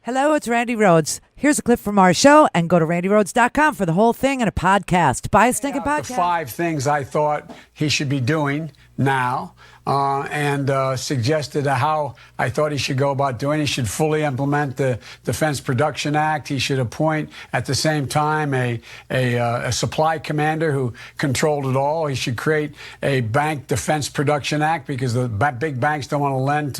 Hello, it's Randi Rhodes. Here's a clip from our show, and go to randyrhodes.com for the whole thing and a podcast. Buy a stinking podcast. The 5 things I thought he should be doing now, and suggested how I thought he should go about doing it. He should fully implement the Defense Production Act. He should appoint, at the same time, a supply commander who controlled it all. He should create a Bank Defense Production Act because the big banks don't want to lend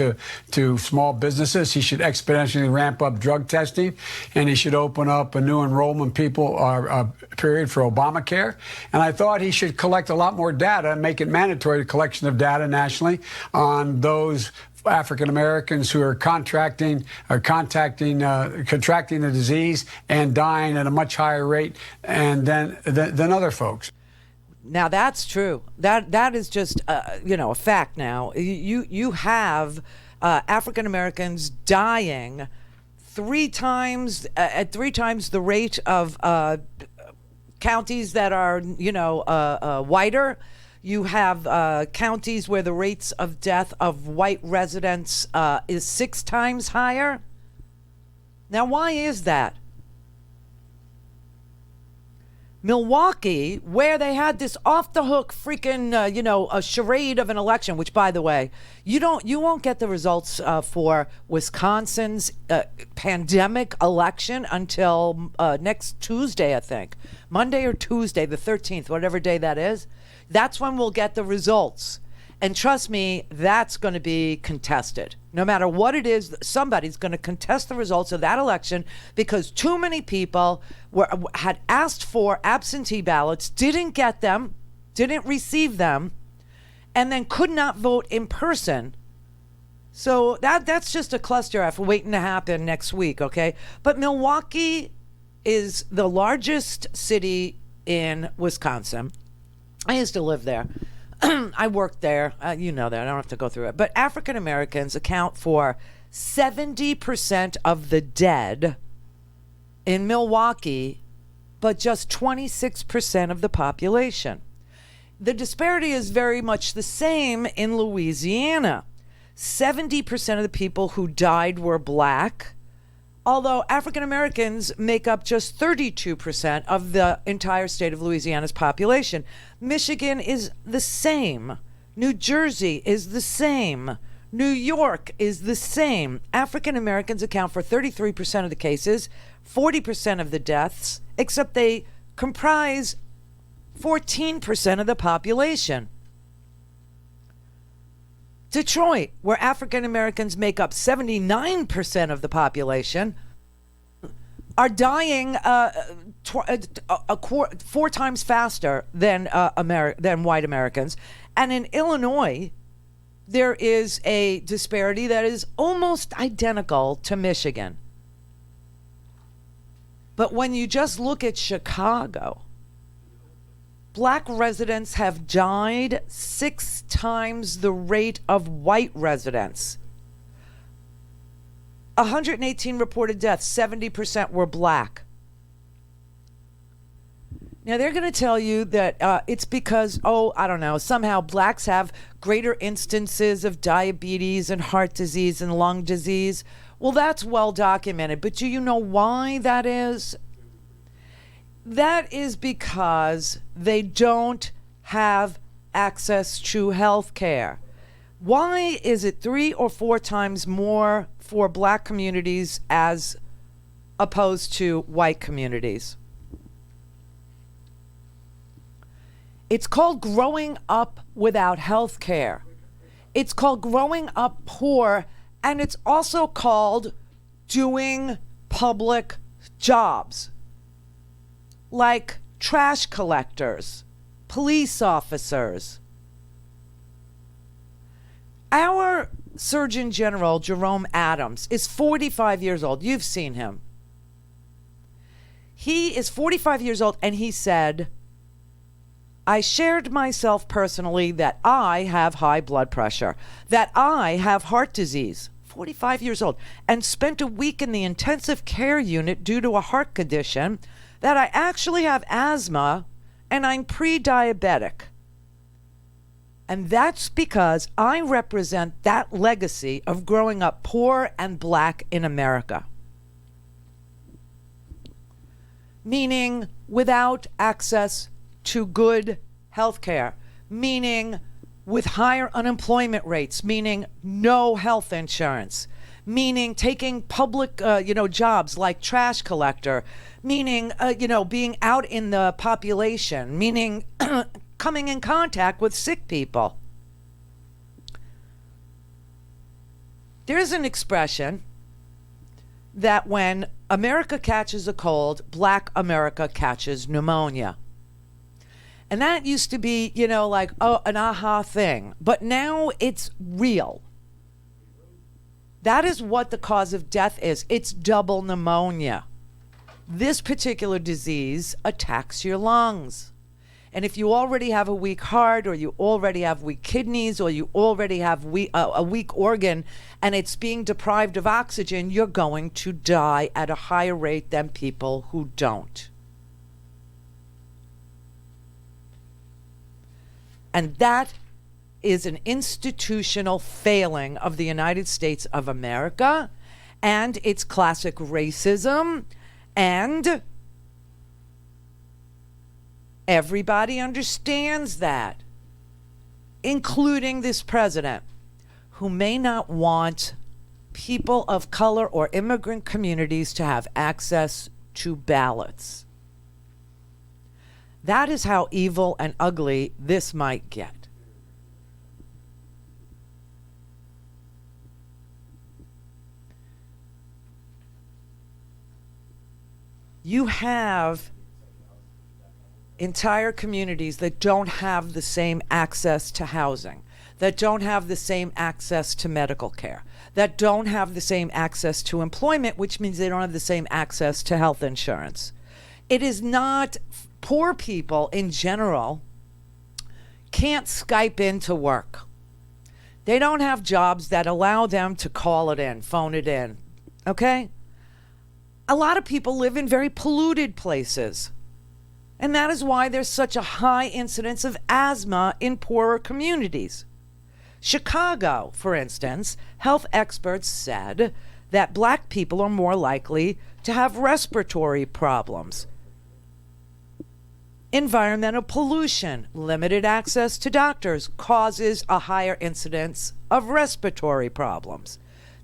to small businesses. He should exponentially ramp up drug testing, and he should open up a new enrollment period for Obamacare. And I thought he should collect a lot more data and make it mandatory, the collection of data nationally on those African Americans who are contracting the disease and dying at a much higher rate than other folks. Now that's true. That is just a fact. Now you have African Americans dying at 3 times the rate of counties that are whiter. You have counties where the rates of death of white residents is 6 times higher. Now, why is that? Milwaukee, where they had this off-the-hook freaking, a charade of an election, which, by the way, you won't get the results for Wisconsin's pandemic election until next Tuesday, I think. Monday or Tuesday, the 13th, whatever day that is. That's when we'll get the results. And trust me, that's going to be contested. No matter what it is, somebody's going to contest the results of that election because too many people had asked for absentee ballots, didn't get them, didn't receive them, and then could not vote in person. So that's just a cluster F waiting to happen next week, okay? But Milwaukee is the largest city in Wisconsin. I used to live there. I worked there. You know that. I don't have to go through it. But African Americans account for 70% of the dead in Milwaukee, but just 26% of the population. The disparity is very much the same in Louisiana. 70% of the people who died were black, although African Americans make up just 32% of the entire state of Louisiana's population. Michigan is the same. New Jersey is the same. New York is the same. African Americans account for 33% of the cases, 40% of the deaths, except they comprise 14% of the population. Detroit, where African Americans make up 79% of the population, are dying 4 times faster than white Americans. And in Illinois, there is a disparity that is almost identical to Michigan. But when you just look at Chicago, black residents have died 6 times the rate of white residents. 118 reported deaths, 70% were black. Now, they're going to tell you that it's because, somehow blacks have greater instances of diabetes and heart disease and lung disease. Well, that's well documented. But do you know why that is? That is because they don't have access to health care. Why is it 3 or 4 times more for black communities as opposed to white communities? It's called growing up without health care. It's called growing up poor, and it's also called doing public jobs like trash collectors, police officers. Our Surgeon General, Jerome Adams, is 45 years old. You've seen him. He is 45 years old, and he said, I shared myself personally that I have high blood pressure, that I have heart disease, 45 years old, and spent a week in the intensive care unit due to a heart condition, that I actually have asthma, and I'm pre-diabetic. And that's because I represent that legacy of growing up poor and black in America. meaning without access to good health care, meaning with higher unemployment rates, meaning no health insurance, meaning taking public, jobs like trash collector, meaning, being out in the population, meaning coming in contact with sick people. There's an expression that when America catches a cold, Black America catches pneumonia. And that used to be, an aha thing. But now it's real. That is what the cause of death is. It's double pneumonia. This particular disease attacks your lungs. And if you already have a weak heart, or you already have weak kidneys, or you already have a weak organ, and it's being deprived of oxygen, you're going to die at a higher rate than people who don't. And that is an institutional failing of the United States of America, and it's classic racism, and everybody understands that, including this president, who may not want people of color or immigrant communities to have access to ballots. That is how evil and ugly this might get. You have entire communities that don't have the same access to housing, that don't have the same access to medical care, that don't have the same access to employment, which means they don't have the same access to health insurance. It is not poor people in general can't Skype into work. They don't have jobs that allow them to call it in, phone it in, okay? A lot of people live in very polluted places. And that is why there's such a high incidence of asthma in poorer communities. Chicago, for instance, health experts said that Black people are more likely to have respiratory problems. Environmental pollution, limited access to doctors causes a higher incidence of respiratory problems.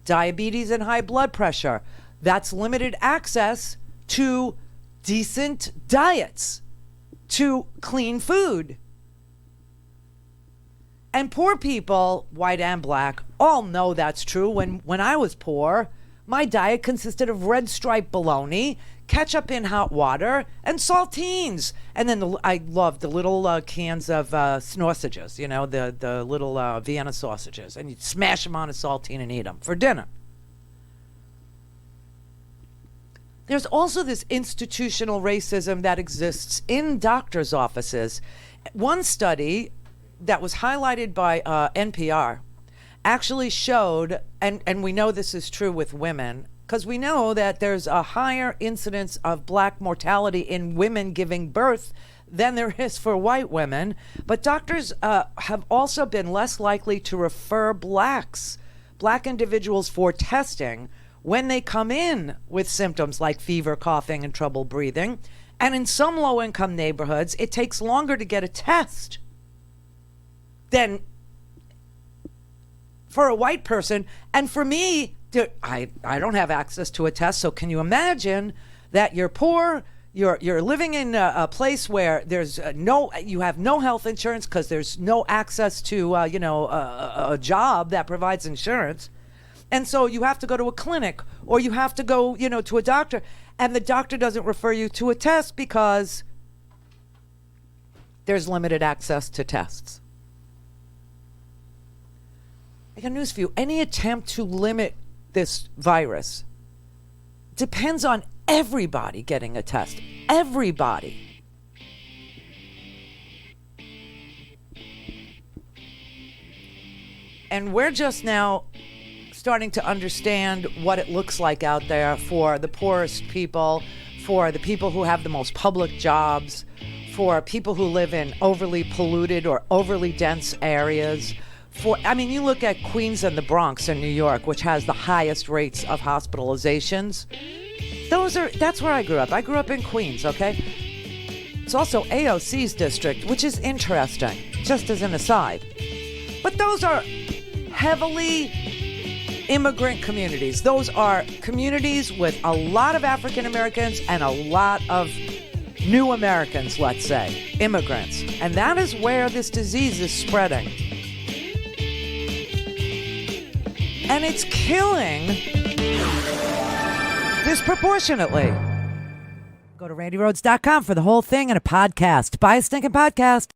Diabetes and high blood pressure, that's limited access to decent diets, to clean food. And poor people, white and Black, all know that's true. When I was poor, my diet consisted of red striped bologna, ketchup in hot water, and saltines. And then I loved the little cans of sausages, the little Vienna sausages. And you'd smash them on a saltine and eat them for dinner. There's also this institutional racism that exists in doctors' offices. One study that was highlighted by NPR actually showed, and we know this is true with women, because we know that there's a higher incidence of Black mortality in women giving birth than there is for white women. But doctors have also been less likely to refer Black individuals for testing when they come in with symptoms like fever, coughing, and trouble breathing. And in some low-income neighborhoods, it takes longer to get a test than for a white person. And for me, I don't have access to a test, so can you imagine that you're poor, you're living in a place where there's you have no health insurance because there's no access to a job that provides insurance. And so you have to go to a clinic, or you have to go, to a doctor, and the doctor doesn't refer you to a test because there's limited access to tests. I got news for you. Any attempt to limit this virus depends on everybody getting a test. Everybody. And we're just now starting to understand what it looks like out there for the poorest people, for the people who have the most public jobs, for people who live in overly polluted or overly dense areas. You look at Queens and the Bronx in New York, which has the highest rates of hospitalizations. That's where I grew up. I grew up in Queens, okay? It's also AOC's district, which is interesting, just as an aside. But those are heavily immigrant communities. Those are communities with a lot of African Americans and a lot of new Americans, let's say, immigrants. And that is where this disease is spreading. And it's killing disproportionately. Go to RandiRhodes.com for the whole thing and a podcast. Buy a stinking podcast.